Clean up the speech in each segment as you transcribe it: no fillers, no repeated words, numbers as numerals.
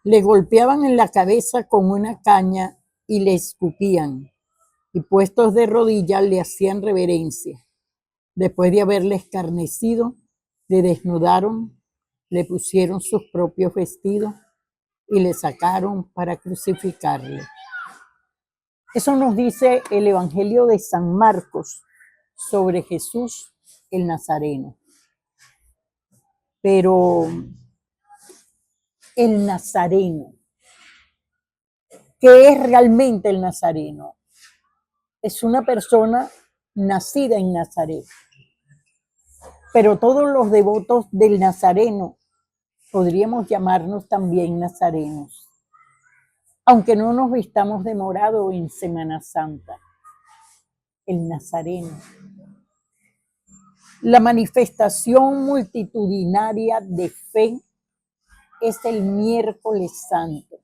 Le golpeaban en la cabeza con una caña y le escupían, y puestos de rodillas le hacían reverencia. Después de haberle escarnecido, le desnudaron, le pusieron sus propios vestidos y le sacaron para crucificarle. Eso nos dice el Evangelio de San Marcos sobre Jesús el Nazareno. Pero el Nazareno, ¿qué es realmente el Nazareno? Es una persona nacida en Nazaret. Pero todos los devotos del Nazareno podríamos llamarnos también nazarenos, aunque no nos vistamos de morado en Semana Santa. El Nazareno. La manifestación multitudinaria de fe es el miércoles santo,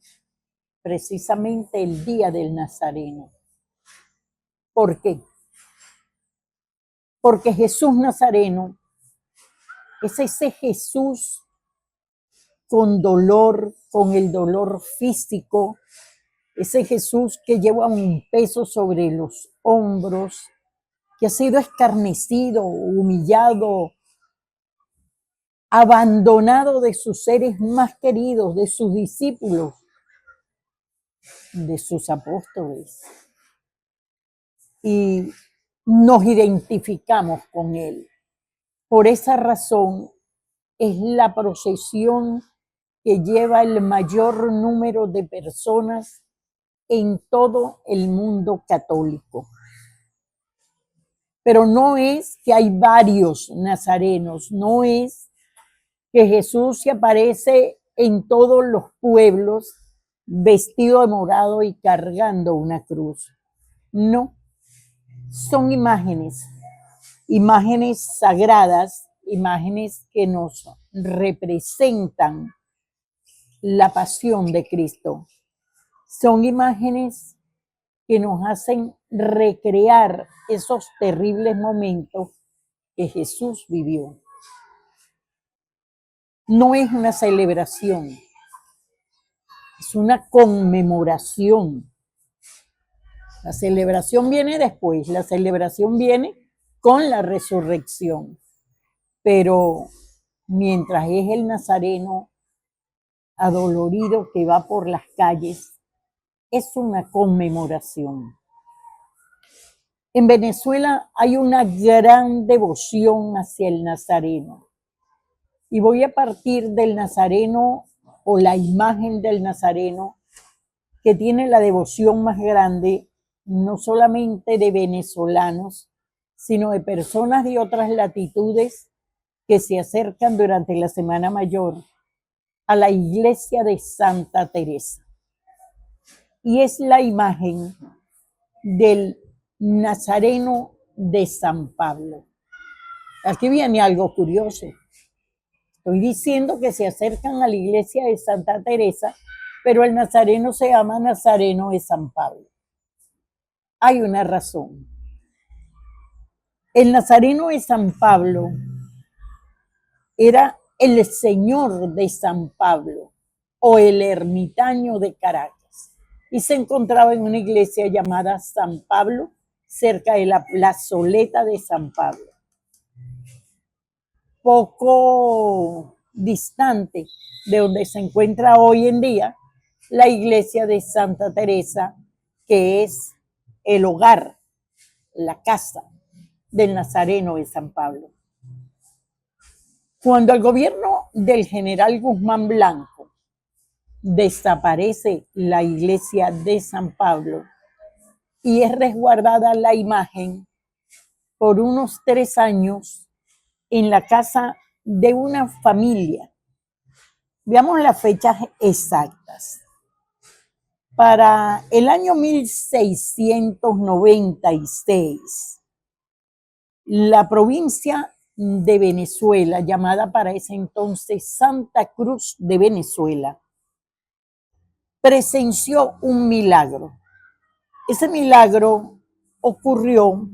precisamente el día del Nazareno. ¿Por qué? Porque Jesús Nazareno es ese Jesús con dolor, con el dolor físico, ese Jesús que lleva un peso sobre los hombros, que ha sido escarnecido, humillado, abandonado de sus seres más queridos, de sus discípulos, de sus apóstoles. Y nos identificamos con él. Por esa razón es la procesión que lleva el mayor número de personas en todo el mundo católico. Pero no es que hay varios nazarenos, no es que Jesús se aparece en todos los pueblos vestido de morado y cargando una cruz. No, son imágenes, imágenes sagradas, imágenes que nos representan la pasión de Cristo. Son imágenes que nos hacen recrear esos terribles momentos que Jesús vivió. No es una celebración, es una conmemoración. La celebración viene después, la celebración viene con la resurrección. Pero mientras es el nazareno adolorido que va por las calles, es una conmemoración. En Venezuela hay una gran devoción hacia el nazareno. Y voy a partir del nazareno o la imagen del nazareno que tiene la devoción más grande, no solamente de venezolanos, sino de personas de otras latitudes que se acercan durante la Semana Mayor a la iglesia de Santa Teresa. Y es la imagen del Nazareno de San Pablo. Aquí viene algo curioso. Estoy diciendo que se acercan a la iglesia de Santa Teresa, pero el nazareno se llama Nazareno de San Pablo. Hay una razón. El Nazareno de San Pablo era el señor de San Pablo o el ermitaño de Caracas y se encontraba en una iglesia llamada San Pablo cerca de la plazoleta de San Pablo. Poco distante de donde se encuentra hoy en día la iglesia de Santa Teresa, que es el hogar, la casa del Nazareno de San Pablo. Cuando el gobierno del general Guzmán Blanco desaparece la iglesia de San Pablo y es resguardada la imagen por unos 3 años en la casa de una familia. Veamos las fechas exactas. Para el año 1696, la provincia de Venezuela, llamada para ese entonces Santa Cruz de Venezuela, presenció un milagro. Ese milagro ocurrió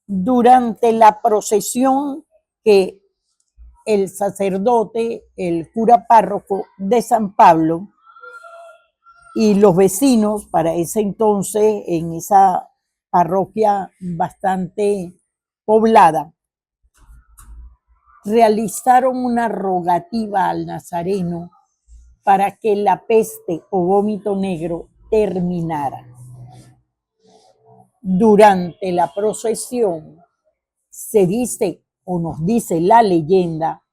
durante la procesión que el sacerdote, el cura párroco de San Pablo y los vecinos para ese entonces en esa parroquia bastante poblada, realizaron una rogativa al Nazareno para que la peste o vómito negro terminara. Durante la procesión se dice o nos dice la leyenda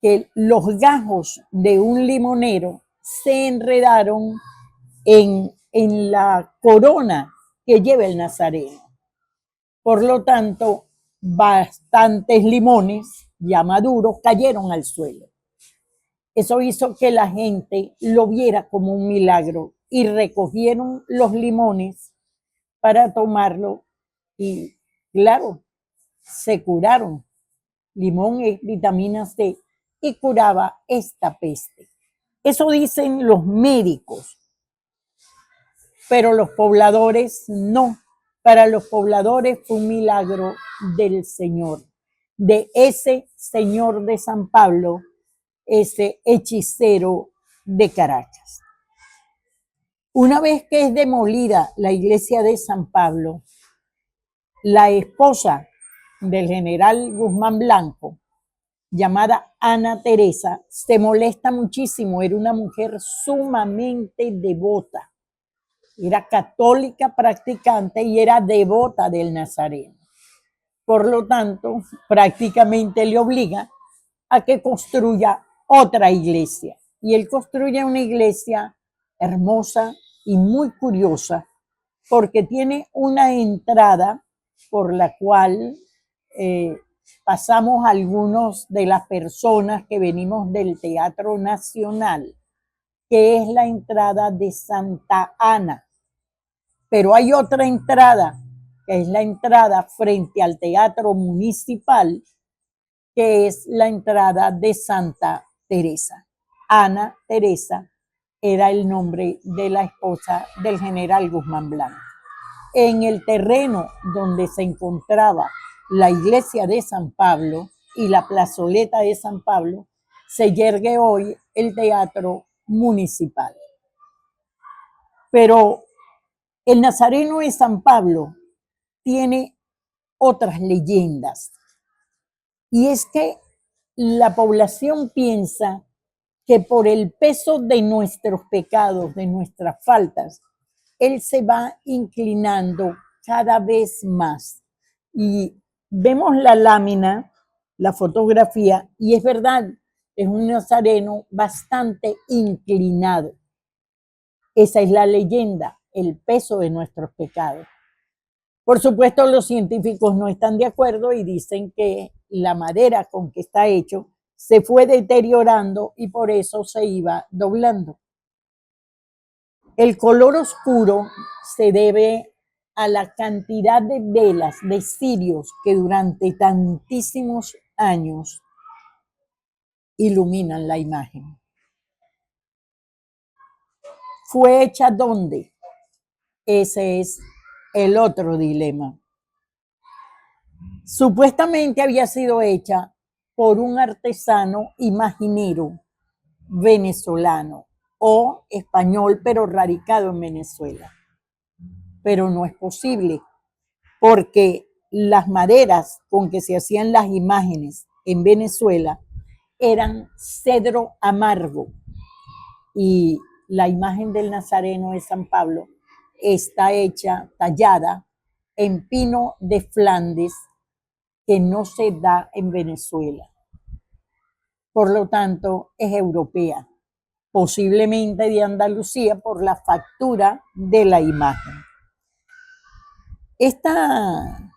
que los gajos de un limonero se enredaron en la corona que lleva el Nazareno. Por lo tanto, bastantes limones ya maduros cayeron al suelo. Eso hizo que la gente lo viera como un milagro y recogieron los limones para tomarlo y, claro, se curaron. Limón es vitamina C y curaba esta peste. Eso dicen los médicos, pero los pobladores no. Para los pobladores fue un milagro del Señor, de ese Señor de San Pablo, ese hechicero de Caracas. Una vez que es demolida la iglesia de San Pablo, la esposa del general Guzmán Blanco, llamada Ana Teresa, se molesta muchísimo. Era una mujer sumamente devota. Era católica practicante y era devota del Nazareno. Por lo tanto, prácticamente le obliga a que construya otra iglesia. Y él construye una iglesia hermosa y muy curiosa porque tiene una entrada por la cual pasamos algunos de las personas que venimos del Teatro Nacional, que es la entrada de Santa Ana. Pero hay otra entrada, que es la entrada frente al Teatro Municipal, que es la entrada de Santa Teresa. Ana Teresa era el nombre de la esposa del general Guzmán Blanco. En el terreno donde se encontraba la iglesia de San Pablo y la plazoleta de San Pablo, se yergue hoy el Teatro Municipal. Pero el Nazareno de San Pablo tiene otras leyendas. Y es que la población piensa que por el peso de nuestros pecados, de nuestras faltas, él se va inclinando cada vez más. Y vemos la lámina, la fotografía, y es verdad, es un nazareno bastante inclinado. Esa es la leyenda, el peso de nuestros pecados. Por supuesto, los científicos no están de acuerdo y dicen que la madera con que está hecho se fue deteriorando y por eso se iba doblando. El color oscuro se debe a la cantidad de velas, de cirios que durante tantísimos años iluminan la imagen. ¿Fue hecha dónde? Ese es el otro dilema. Supuestamente había sido hecha por un artesano imaginero venezolano o español, pero radicado en Venezuela. Pero no es posible, porque las maderas con que se hacían las imágenes en Venezuela eran cedro amargo y la imagen del Nazareno de San Pablo está hecha, tallada en pino de Flandes, que no se da en Venezuela. Por lo tanto, es europea, posiblemente de Andalucía por la factura de la imagen. Esta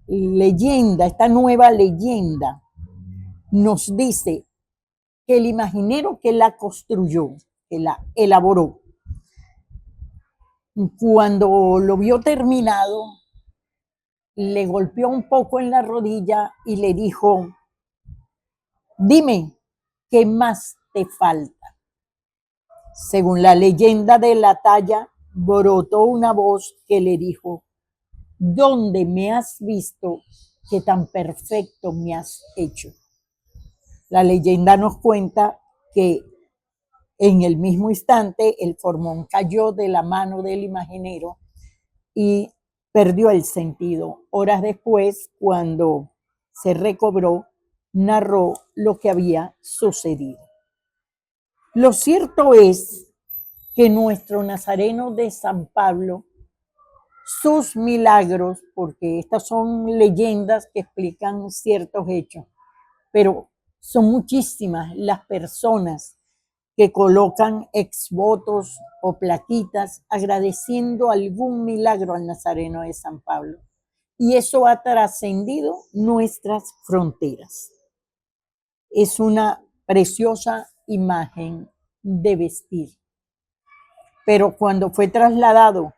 leyenda, esta nueva leyenda, nos dice que el imaginero que la construyó, que la elaboró, cuando lo vio terminado, le golpeó un poco en la rodilla y le dijo: dime, ¿qué más te falta? Según la leyenda de la talla, brotó una voz que le dijo: ¿dónde me has visto que tan perfecto me has hecho? La leyenda nos cuenta que en el mismo instante el formón cayó de la mano del imaginero y perdió el sentido. Horas después, cuando se recobró, narró lo que había sucedido. Lo cierto es que nuestro Nazareno de San Pablo, sus milagros, porque estas son leyendas que explican ciertos hechos, pero son muchísimas las personas que colocan exvotos o plaquitas agradeciendo algún milagro al Nazareno de San Pablo. Y eso ha trascendido nuestras fronteras. Es una preciosa imagen de vestir. Pero cuando fue trasladado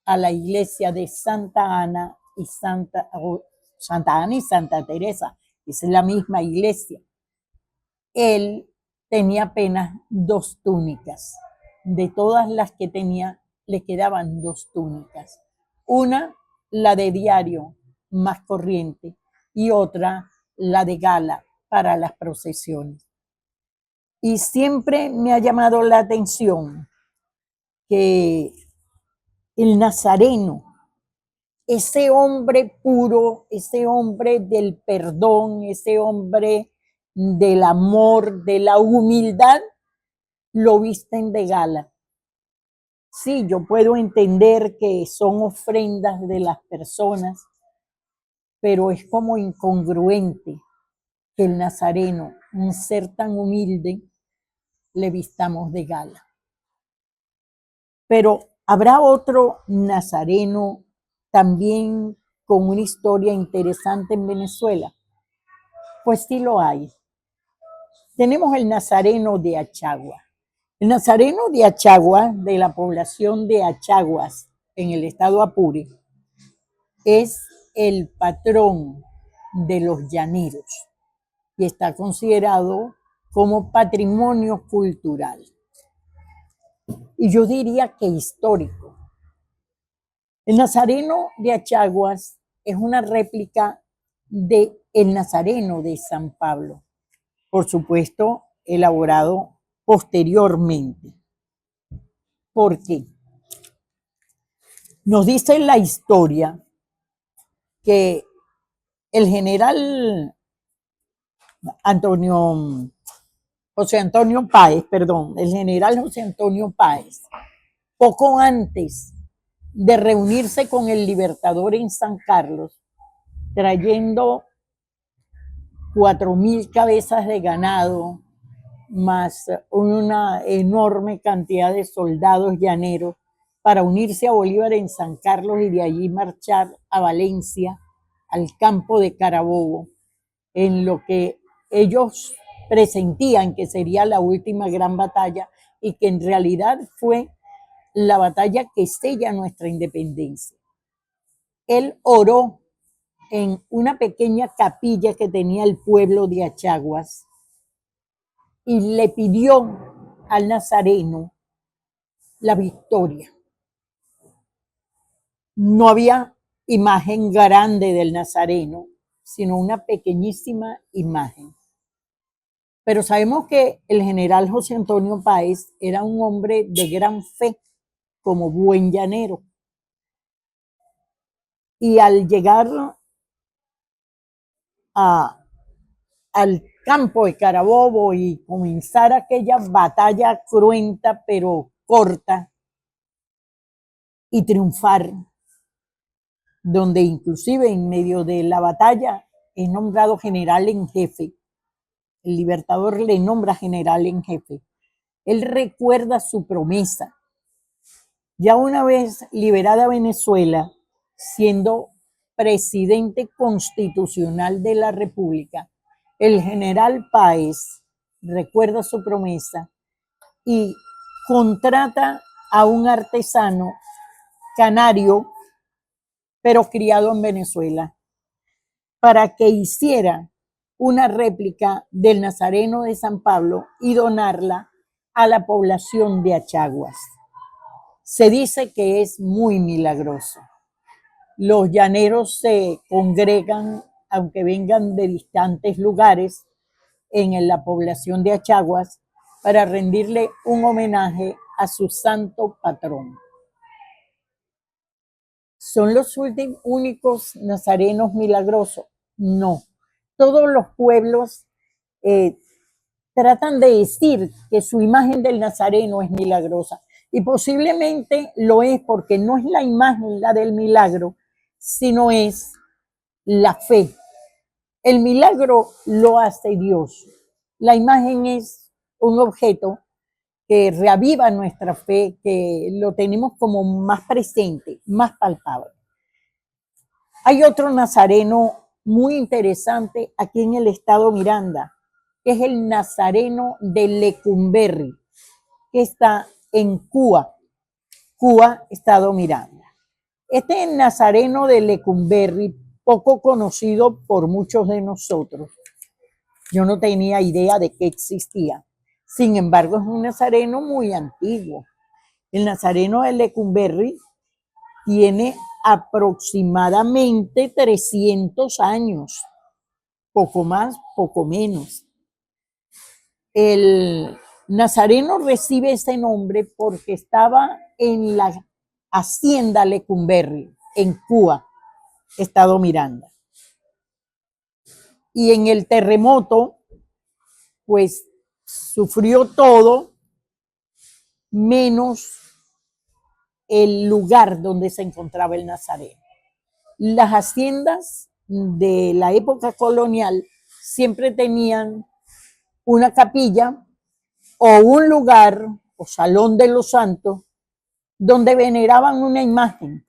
a la iglesia de Santa Ana y Santa Teresa, es la misma iglesia, él tenía apenas 2 túnicas. De todas las que tenía, le quedaban 2 túnicas. Una, la de diario, más corriente, y otra, la de gala, para las procesiones. Y siempre me ha llamado la atención que el Nazareno, ese hombre puro, ese hombre del perdón, ese hombre del amor, de la humildad, lo visten de gala. Sí, yo puedo entender que son ofrendas de las personas, pero es como incongruente que el Nazareno, un ser tan humilde, le vistamos de gala. Pero ¿habrá otro Nazareno también con una historia interesante en Venezuela? Pues sí lo hay. Tenemos el Nazareno de Achagua. El Nazareno de Achagua, de la población de Achaguas, en el estado Apure, es el patrón de los llaneros y está considerado como patrimonio cultural. Y yo diría que histórico. El Nazareno de Achaguas es una réplica del Nazareno de San Pablo, por supuesto, elaborado posteriormente. ¿Por qué? Nos dice la historia que el general José Antonio Páez, el general José Antonio Páez, poco antes de reunirse con el Libertador en San Carlos, trayendo 4,000 cabezas de ganado, más una enorme cantidad de soldados llaneros, para unirse a Bolívar en San Carlos y de allí marchar a Valencia, al campo de Carabobo, en lo que ellos presentían que sería la última gran batalla y que en realidad fue la batalla que sella nuestra independencia. Él oró en una pequeña capilla que tenía el pueblo de Achaguas y le pidió al Nazareno la victoria. No había imagen grande del Nazareno, sino una pequeñísima imagen. Pero sabemos que el general José Antonio Páez era un hombre de gran fe, como buen llanero. Y al llegar al campo de Carabobo y comenzar aquella batalla cruenta pero corta y triunfar, donde inclusive en medio de la batalla es nombrado general en jefe, el Libertador le nombra general en jefe. Él recuerda su promesa. Ya una vez liberada Venezuela, siendo presidente constitucional de la República, el general Páez recuerda su promesa y contrata a un artesano canario, pero criado en Venezuela, para que hiciera una réplica del Nazareno de San Pablo y donarla a la población de Achaguas. Se dice que es muy milagroso. Los llaneros se congregan, aunque vengan de distantes lugares, en la población de Achaguas para rendirle un homenaje a su santo patrón. ¿Son los únicos nazarenos milagrosos? No. Todos los pueblos tratan de decir que su imagen del nazareno es milagrosa. Y posiblemente lo es porque no es la imagen la del milagro, sino es la fe. El milagro lo hace Dios. La imagen es un objeto que reaviva nuestra fe, que lo tenemos como más presente, más palpable. Hay otro nazareno muy interesante aquí en el estado Miranda, que es el nazareno de Lecumberri, que está en Cuba, estado Miranda. Este nazareno de Lecumberri, poco conocido por muchos de nosotros, yo no tenía idea de que existía. Sin embargo, es un nazareno muy antiguo. El nazareno de Lecumberri tiene aproximadamente 300 años, poco más, poco menos. El nazareno recibe ese nombre porque estaba en la hacienda Lecumberri, en Cuba, estado Miranda. Y en el terremoto, pues sufrió todo, menos el lugar donde se encontraba el nazareno. Las haciendas de la época colonial siempre tenían una capilla o un lugar o salón de los santos donde veneraban una imagen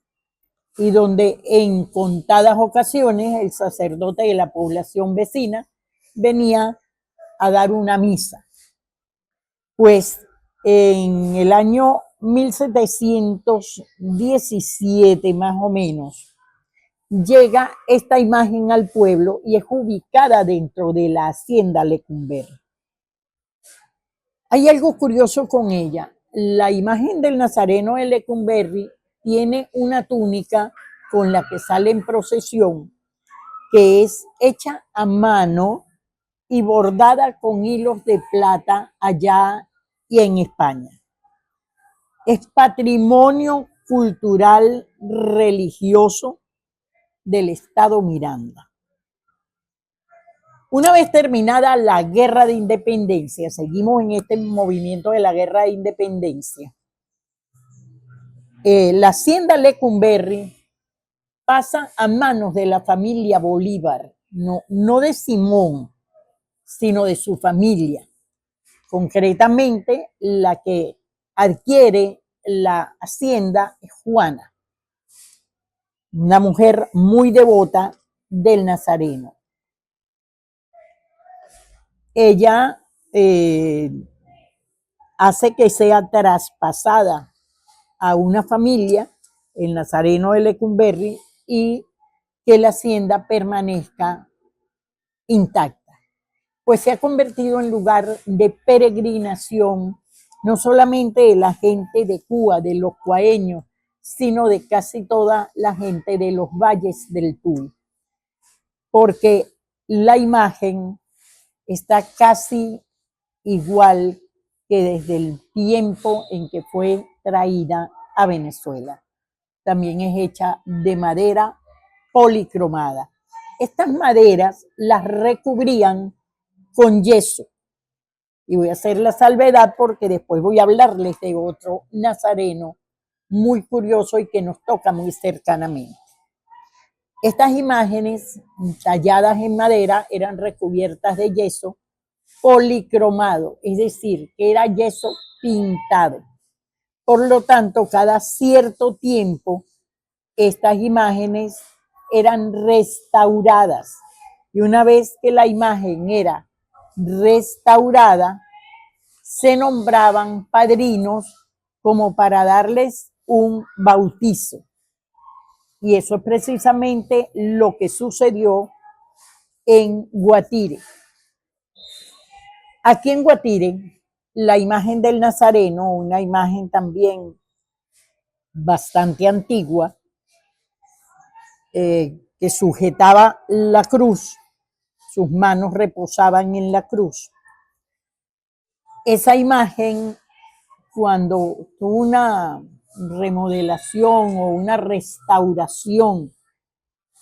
y donde en contadas ocasiones el sacerdote de la población vecina venía a dar una misa. Pues en el año 1717 más o menos llega esta imagen al pueblo y es ubicada dentro de la hacienda Lecumberri. Hay algo curioso con ella. La imagen del nazareno de Lecumberri tiene una túnica con la que sale en procesión, que es hecha a mano y bordada con hilos de plata allá y en España. Es patrimonio cultural religioso del estado Miranda. Una vez terminada la guerra de independencia, seguimos en este movimiento de la guerra de independencia, la hacienda Lecumberri pasa a manos de la familia Bolívar, no de Simón, sino de su familia. Concretamente, la que adquiere la hacienda es Juana, una mujer muy devota del nazareno. Ella hace que sea traspasada a una familia, el nazareno de Lecumberri, y que la hacienda permanezca intacta. Pues se ha convertido en lugar de peregrinación, no solamente de la gente de Cuba, de los cuaeños, sino de casi toda la gente de los valles del Tuy, porque la imagen está casi igual que desde el tiempo en que fue traída a Venezuela. También es hecha de madera policromada. Estas maderas las recubrían con yeso. Y voy a hacer la salvedad porque después voy a hablarles de otro nazareno muy curioso y que nos toca muy cercanamente. Estas imágenes talladas en madera eran recubiertas de yeso policromado, es decir, que era yeso pintado. Por lo tanto, cada cierto tiempo, estas imágenes eran restauradas. Y una vez que la imagen era restaurada, se nombraban padrinos como para darles un bautizo. Y eso es precisamente lo que sucedió en Guatire. Aquí en Guatire, la imagen del Nazareno, una imagen también bastante antigua, que sujetaba la cruz sus manos reposaban en la cruz. Esa imagen, cuando tuvo una remodelación o una restauración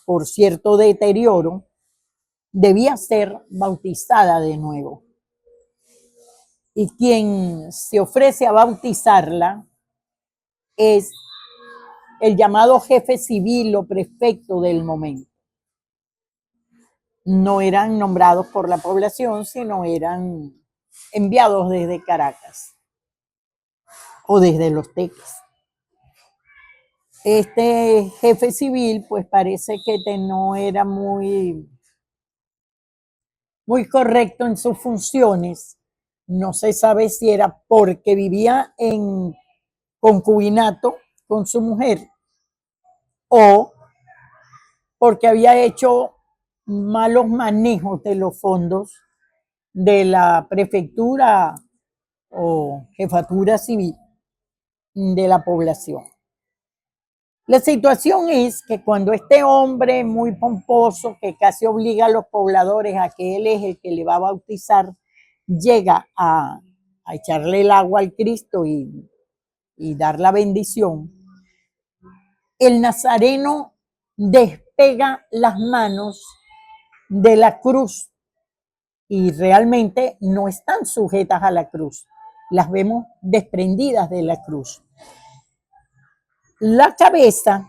por cierto deterioro, debía ser bautizada de nuevo. Y quien se ofrece a bautizarla es el llamado jefe civil o prefecto del momento. No eran nombrados por la población, sino eran enviados desde Caracas o desde Los Teques. Este jefe civil, pues parece que no era muy correcto en sus funciones. No se sabe si era porque vivía en concubinato con su mujer o porque había hecho malos manejos de los fondos de la prefectura o jefatura civil de la población. La situación es que cuando este hombre muy pomposo, que casi obliga a los pobladores a que él es el que le va a bautizar, llega a echarle el agua al Cristo y dar la bendición, el nazareno despega las manos de la cruz y realmente no están sujetas a la cruz. Las vemos desprendidas de la cruz. La cabeza,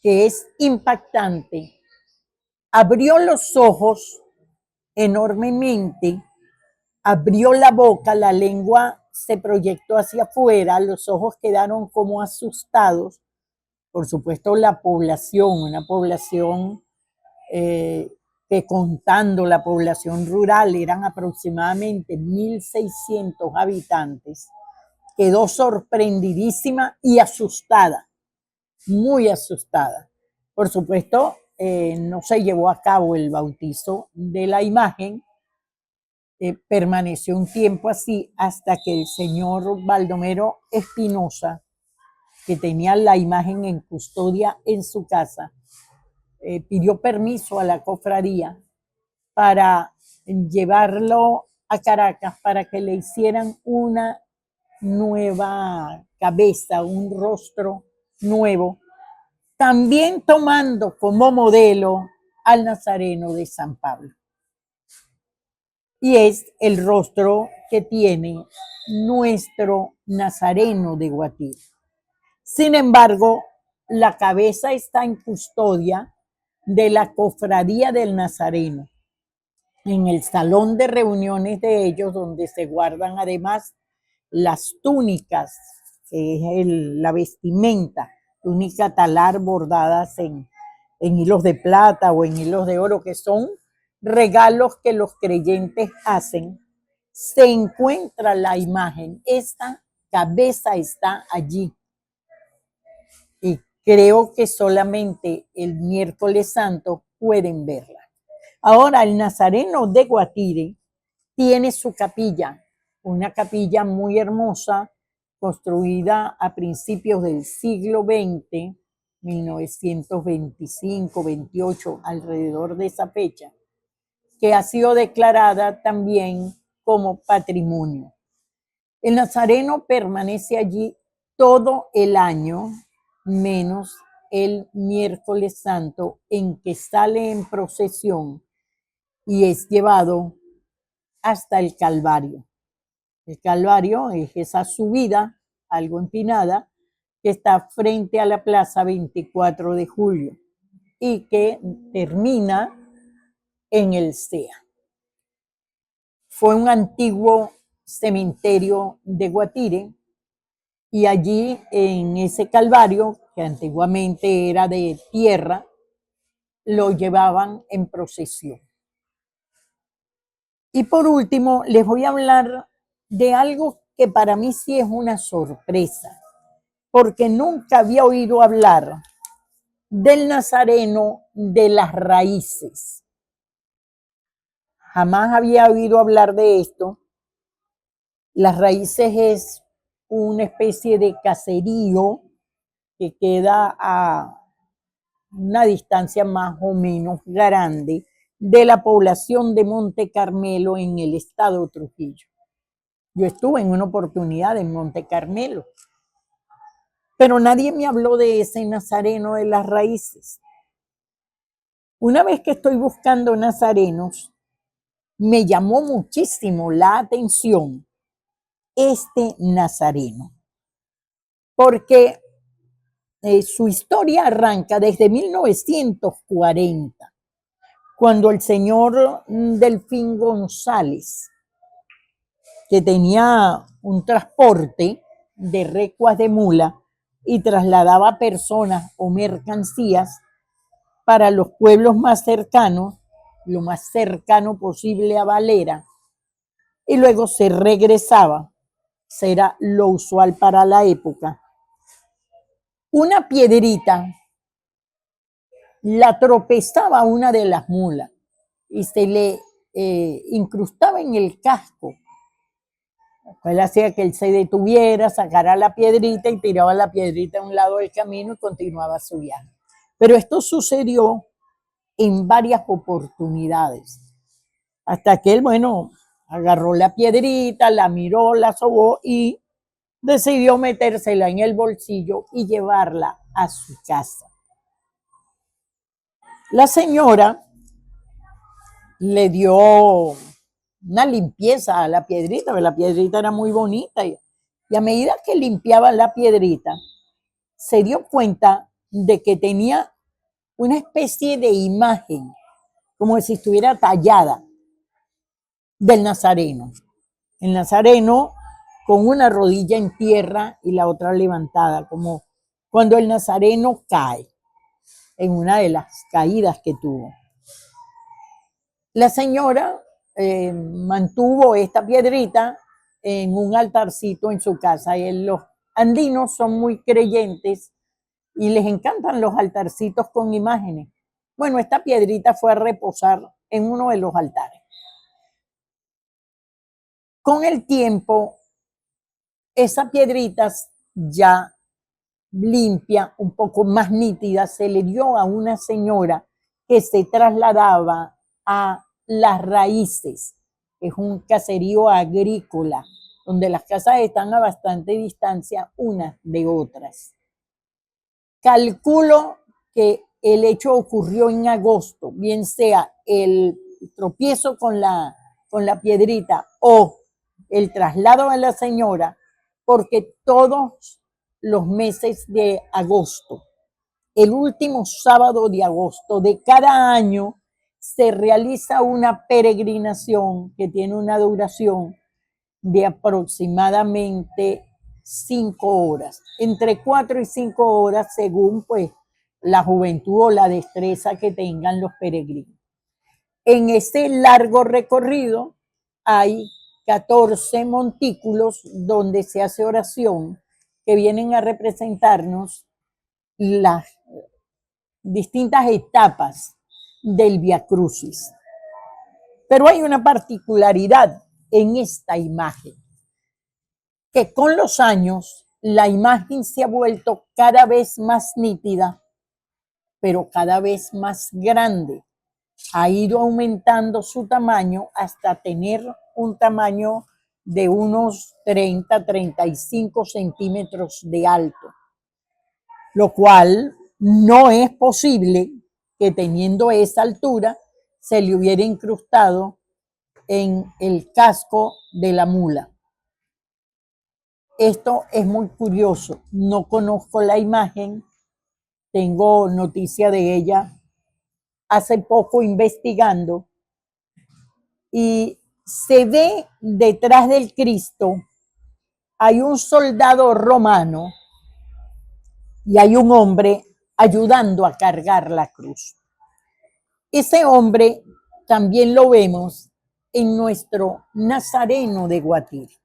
que es impactante, abrió los ojos enormemente, abrió la boca, la lengua se proyectó hacia afuera, los ojos quedaron como asustados. Por supuesto, la población, una población que contando la población rural eran aproximadamente 1.600 habitantes, quedó sorprendidísima y asustada, muy asustada. Por supuesto, no se llevó a cabo el bautizo de la imagen, permaneció un tiempo así hasta que el señor Baldomero Espinosa, que tenía la imagen en custodia en su casa, pidió permiso a la cofradía para llevarlo a Caracas para que le hicieran una nueva cabeza, un rostro nuevo, también tomando como modelo al Nazareno de San Pablo. Y es el rostro que tiene nuestro Nazareno de Guatire. Sin embargo, la cabeza está en custodia de la Cofradía del Nazareno, en el salón de reuniones de ellos, donde se guardan además las túnicas, que es la vestimenta, túnica talar bordadas en hilos de plata o en hilos de oro, que son regalos que los creyentes hacen. Se encuentra la imagen, esta cabeza está allí. Y creo que solamente el miércoles santo pueden verla. Ahora, el Nazareno de Guatire tiene su capilla, una capilla muy hermosa, construida a principios del siglo XX, 1925-28, alrededor de esa fecha, que ha sido declarada también como patrimonio. El Nazareno permanece allí todo el año, menos el miércoles santo, en que sale en procesión y es llevado hasta el Calvario. El Calvario es esa subida algo empinada que está frente a la plaza 24 de julio y que termina en el CEA. Fue un antiguo cementerio de Guatire y allí en ese Calvario, que antiguamente era de tierra, lo llevaban en procesión. Y por último, les voy a hablar de algo que para mí sí es una sorpresa, porque nunca había oído hablar del Nazareno de las raíces. Jamás había oído hablar de esto. Las raíces es una especie de caserío que queda una distancia más o menos grande de la población de Monte Carmelo en el estado Trujillo. Yo estuve en una oportunidad en Monte Carmelo, pero nadie me habló de ese nazareno de las raíces. Una vez que estoy buscando nazarenos, me llamó muchísimo la atención este nazareno, porque su historia arranca desde 1940, cuando el señor Delfín González, que tenía un transporte de recuas de mula y trasladaba personas o mercancías para los pueblos más cercanos, lo más cercano posible a Valera, y luego se regresaba, será lo usual para la época. Una piedrita la tropezaba una de las mulas y se le incrustaba en el casco. Él hacía que él se detuviera, sacara la piedrita y tiraba la piedrita a un lado del camino y continuaba su viaje. Pero esto sucedió en varias oportunidades, hasta que él, bueno, agarró la piedrita, la miró, la sobó y decidió metérsela en el bolsillo y llevarla a su casa. La señora le dio una limpieza a la piedrita, porque la piedrita era muy bonita y a medida que limpiaba la piedrita, se dio cuenta de que tenía una especie de imagen, como si estuviera tallada, del Nazareno. El Nazareno con una rodilla en tierra y la otra levantada, como cuando el Nazareno cae en una de las caídas que tuvo. La señora mantuvo esta piedrita en un altarcito en su casa. Y los andinos son muy creyentes y les encantan los altarcitos con imágenes. Bueno, esta piedrita fue a reposar en uno de los altares. Con el tiempo, esa piedrita ya limpia, un poco más nítida, se le dio a una señora que se trasladaba a Las Raíces, que es un caserío agrícola, donde las casas están a bastante distancia unas de otras. Calculo que el hecho ocurrió en agosto, bien sea el tropiezo con la piedrita o el traslado de la señora, porque todos los meses de agosto, el último sábado de agosto de cada año, se realiza una peregrinación que tiene una duración de aproximadamente 5 horas, entre 4 y 5 horas según pues la juventud o la destreza que tengan los peregrinos. En ese largo recorrido hay 14 montículos donde se hace oración que vienen a representarnos las distintas etapas del Vía Crucis. Pero hay una particularidad en esta imagen, que con los años la imagen se ha vuelto cada vez más nítida, pero cada vez más grande. Ha ido aumentando su tamaño hasta tener un tamaño de unos 30-35 centímetros de alto, lo cual no es posible que teniendo esa altura se le hubiera incrustado en el casco de la mula. Esto es muy curioso, no conozco la imagen, tengo noticia de ella hace poco investigando y se ve detrás del Cristo, hay un soldado romano y hay un hombre ayudando a cargar la cruz. Ese hombre también lo vemos en nuestro Nazareno de Guatire.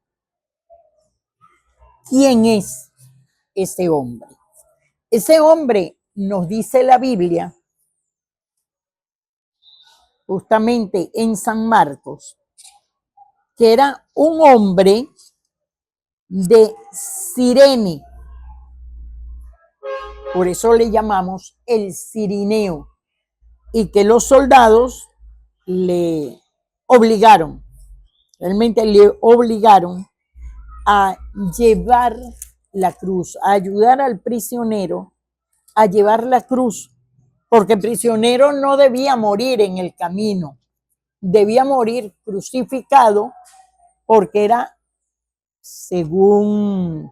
¿Quién es ese hombre? Ese hombre, nos dice la Biblia, justamente en San Marcos, que era un hombre de Cirene. por eso le llamamos el Cirineo, y que los soldados le obligaron, realmente le obligaron a llevar la cruz, a ayudar al prisionero a llevar la cruz, porque el prisionero no debía morir en el camino, debía morir crucificado, porque era, según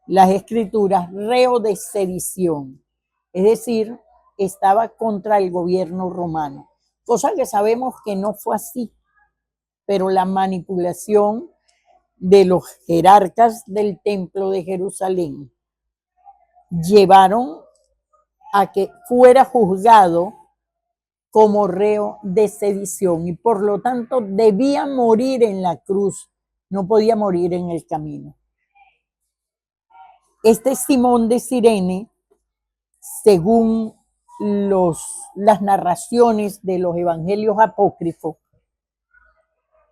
las escrituras, reo de sedición, es decir, estaba contra el gobierno romano, cosa que sabemos que no fue así, pero la manipulación de los jerarcas del templo de Jerusalén llevaron a que fuera juzgado como reo de sedición y por lo tanto debía morir en la cruz, no podía morir en el camino. Este Simón de Cirene, según las narraciones de los evangelios apócrifos,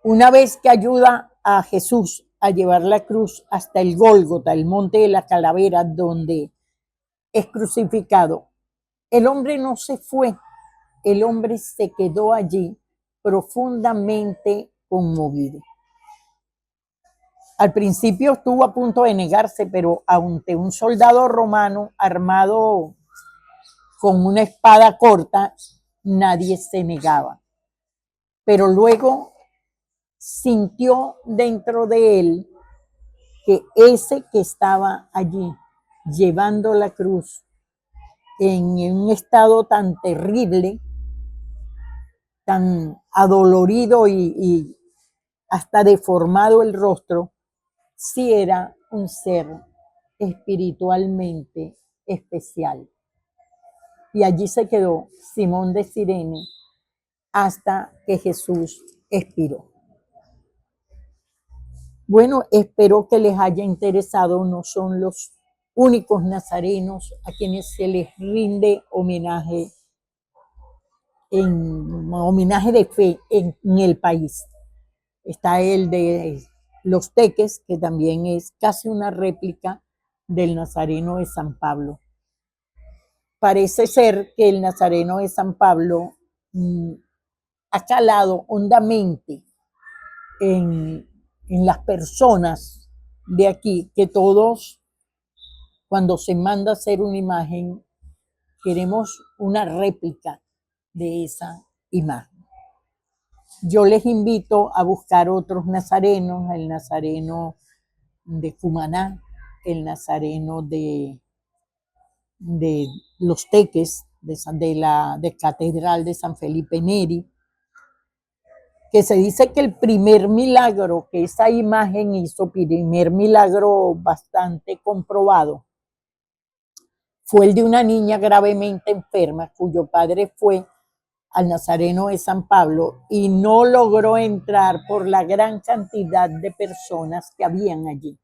una vez que ayuda a Jesús a llevar la cruz hasta el Gólgota, el monte de la calavera, donde es crucificado, el hombre no se fue, el hombre se quedó allí profundamente conmovido. Al principio estuvo a punto de negarse, pero ante un soldado romano armado con una espada corta, nadie se negaba. Pero luego sintió dentro de él que ese que estaba allí llevando la cruz en un estado tan terrible, tan adolorido y hasta deformado el rostro, sí era un ser espiritualmente especial. Y allí se quedó Simón de Cirene hasta que Jesús expiró. Bueno, espero que les haya interesado. No son los únicos nazarenos a quienes se les rinde homenaje de fe en el país. Está el de los Teques, que también es casi una réplica del Nazareno de San Pablo. Parece ser que el Nazareno de San Pablo ha calado hondamente en las personas de aquí, que todos, cuando se manda a hacer una imagen, queremos una réplica de esa imagen. Yo les invito a buscar otros nazarenos, el nazareno de Cumaná, el nazareno de los Teques, de Catedral de San Felipe Neri, que se dice que el primer milagro que esa imagen hizo, primer milagro bastante comprobado, fue el de una niña gravemente enferma, cuyo padre fue al Nazareno de San Pablo y no logró entrar por la gran cantidad de personas que habían allí.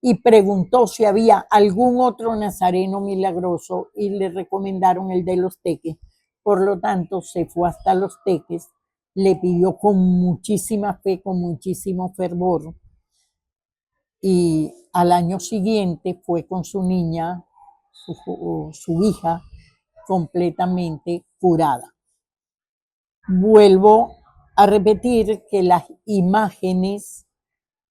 Y preguntó si había algún otro nazareno milagroso y le recomendaron el de los Teques. Por lo tanto, se fue hasta los Teques, le pidió con muchísima fe, con muchísimo fervor, y al año siguiente fue con su niña, su hija, completamente curada. Vuelvo a repetir que las imágenes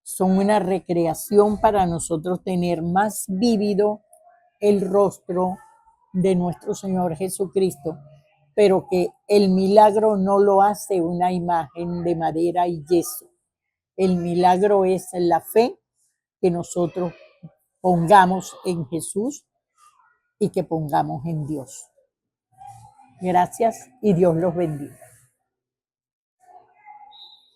son una recreación para nosotros tener más vívido el rostro de nuestro Señor Jesucristo, pero que el milagro no lo hace una imagen de madera y yeso. El milagro es la fe que nosotros pongamos en Jesús y que pongamos en Dios. Gracias y Dios los bendiga.